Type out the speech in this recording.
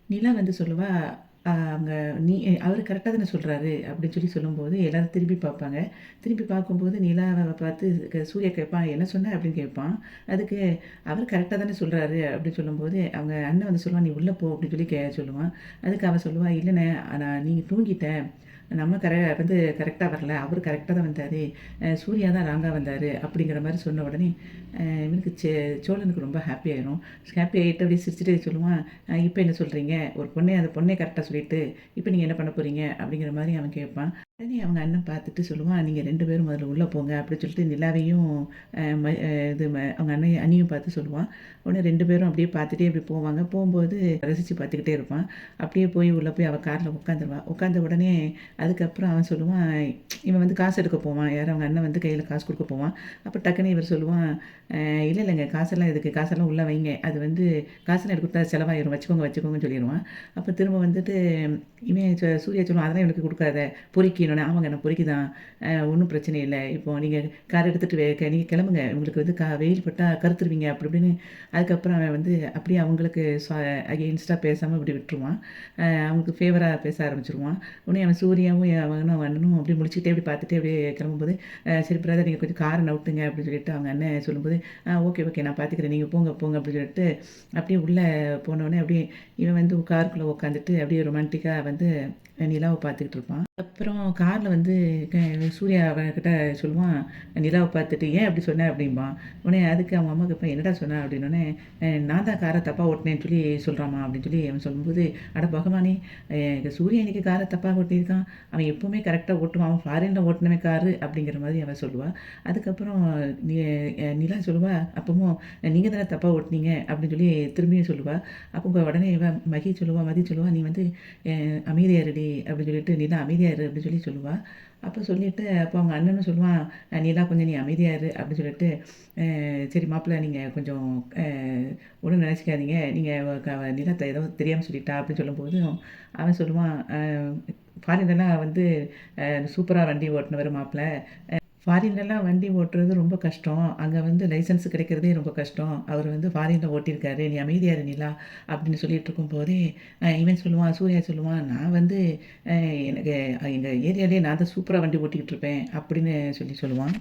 நிலா வந்து சொல்லுவா, அவங்க நீ அவரு கரெக்ட்டா தானே சொல்றாரு அப்படின்னு சொல்லும்போது, எல்லாரும் திரும்பி பார்ப்பாங்க. திரும்பி பார்க்கும்போது நிலாவ பார்த்து சூர்யா கேட்பான், "என்ன சொன்ன?" அப்படின்னு கேட்பான். அதுக்கு அவரு கரெக்ட்டா தானே சொல்றாரு அப்படின்னு சொல்லும்போது, அவங்க அண்ணன் வந்து சொல்லுவான், "நீ உள்ள போ" அப்படின்னு சொல்லுவான். அதுக்கு அவ சொல்லுவா, "இல்லண்ணே நான் நீங்க தூங்கிட்டேன். நம்ம கரெக்ட்டா வரல. அவரு கரெக்ட்டா தான் வந்தாரு. சூர்யா தான் ராங்கா வந்தாரு." அப்படிங்கிற மாரி சொன்ன உடனே, இவனுக்கு சோழனுக்கு ரொம்ப ஹாப்பி ஆயிரும். ஹாப்பி ஆயிட்டு அப்படியே சிரிச்சுட்டே சொல்லுவான், இப்ப என்ன சொல்றீங்க? ஒரு அந்த பொண்ணே கரெக்ட்டா சொல்லிட்டு, இப்ப நீங்க என்ன பண்ண போறீங்க?" அப்படிங்கிற மாரி அவன் கேட்பான். உடனே அவங்க அண்ணன் பார்த்துட்டு சொல்லுவான், "நீங்க 2 பேரும் முதல்ல உள்ள போங்க" அப்படின்னு சொல்லிட்டு நிலாவையும் அ ம அ இது ம அவங்க அண்ணியும் பார்த்து சொல்லுவான். உடனே 2 பேரும் அப்படியே பார்த்துட்டே இப்படி போவாங்க. போம்போது ரசிச்சு பார்த்துக்கிட்டே இருப்பான். அப்படியே போய் உள்ள போய் அவ கார்ல உட்காந்துருவா. உட்காந்த உடனே அதுக்கப்புறம் அவன் சொல்லுவான், இவன் வந்து காசு எடுக்க போவான். யாரு அவங்க அண்ணன் வந்து கையில காசு குடுக்க போவான். அப்ப டக்குன்னு இவர் சொல்லுவான், இல்ல இல்லங்க காசெல்லாம் எதுக்கு? காசெல்லாம் உள்ள வைங்க. அது வந்து காசெல்லாம் எடுத்து குடுத்தா செலவாயிரும். வச்சுக்கோங்கன்னு சொல்லிருவான். அப்ப திரும்ப வந்துட்டு இவன் சூர்யா சொல்லுவான், "அதெல்லாம் இவனுக்கு குடுக்காத. பொறுக்கின்னோனே." "ஆமாங்க நான் பொறுக்கி தான். ஒண்ணும் பிரச்சனை இல்ல. இப்போ நீங்க கார் எடுத்துட்டு நீங்க கிளம்புங்க. உங்களுக்கு வந்து வெயில் பட்டா கருத்துருவீங்க." அப்படி இப்படின்னு அதுக்கப்புறம் அவன் வந்து அப்படியே அவங்களுக்கு அகெயின்ஸ்டா பேசாம இப்படி விட்டுருவான். அவங்களுக்கு ஃபேவரா பேச ஆரம்பிச்சுருவான். உடனே அவன் சூர்யாவும் அவனும் அண்ணனும் அப்படியே முழிச்சுக்கிட்டே அப்படி பார்த்துட்டே அப்படியே கிளம்பும்போது, "சரி பிரதர் நீங்க கொஞ்சம் கார நவுத்துங்க" அப்படின்னு சொல்லிட்டு அவங்க அண்ணன் சொல்லும்போது, ஓகே ஓகே நான் பார்த்துக்கிறேன். நீங்க போங்க போங்க" அப்படின்னு சொல்லிட்டு அப்படியே உள்ள போனோனே அப்படியே இவன் வந்து காருக்குள்ள உட்காந்துட்டு அப்படியே ரொமான்டிக்கா வந்து நிலாவ பார்த்துக்கிட்டு இருப்பான். அப்புறம் கார்ல வந்து சூர்யா அவன்கிட்ட சொல்லுவான், நிலாவ பார்த்துட்டு, "ஏன் அப்படி சொன்ன?" அப்படிம்பான். உடனே அதுக்கு அவங்க அம்மா கேட்பான், "என்னடா சொன்ன?" அப்படின்னோனே, நான் தான் கார தப்பா ஓட்டுனேன்னு சொல்றான்மா" அப்படின்னு அவன் சொல்லும்போது, "அட பகவானே! சூர்யா இன்னைக்கு கார தப்பா ஓட்டியிருக்கான். அவன் எப்பவுமே கரெக்ட்டா ஓட்டுவான். அவன் ஃபாரின்ல ஓட்டுனவன் காரு" அப்படிங்கிற மாரி அவ சொல்லுவா. அதுக்கப்புறம் நி நிலா சொல்லுவா, "அப்பவும் நீங்க தானே தப்பா ஓட்டுனீங்க" அப்படின்னு திரும்பியும் சொல்லுவா. அப்போ உடனே மதி சொல்லுவா, "நீ வந்து அ அமைதியா இருடி" அப்படின்னு "நிலா அமைதியா இரு" அப்படின்னு சொல்லுவா. அப்போ சொல்லிட்டு அப்போ அவங்க அண்ணனும் சொல்லுவான், "நிலா கொஞ்சம் நீ அமைதியா இரு" அப்படின்னு "சரி மாப்பிள நீங்க கொஞ்சம் அ ஒண்ணும் நினைச்சுக்காதீங்க. நீங்க நிலா ஏதோ தெரியாம சொல்லிட்டா" அப்படின்னு சொல்லும்போது, அவன் சொல்லுவான், "ஃபாரின்லலாம் வந்து சூப்பரா வண்டி ஓட்டுனவரு மாப்பிள. ஃபாரின்லலாம் வண்டி ஓட்டுறது ரொம்ப கஷ்டம். அங்க வந்து லைசென்ஸ் கிடைக்கிறதே ரொம்ப கஷ்டம். அவரு வந்து ஃபாரின்ல ஓட்டியிருக்காரு. நீ அமைதியா இரு நிலா" அப்படின்னு சொல்லிட்டுருக்கும்போதே, இவன் சொல்லுவான், சூர்யா சொல்லுவான், "நான் வந்து அ எனக்கு எங்க ஏரியாலயே நான் தான் சூப்பரா வண்டி ஓட்டிக்கிட்டு இருப்பேன்" அப்படின்னு சொல்லுவான்.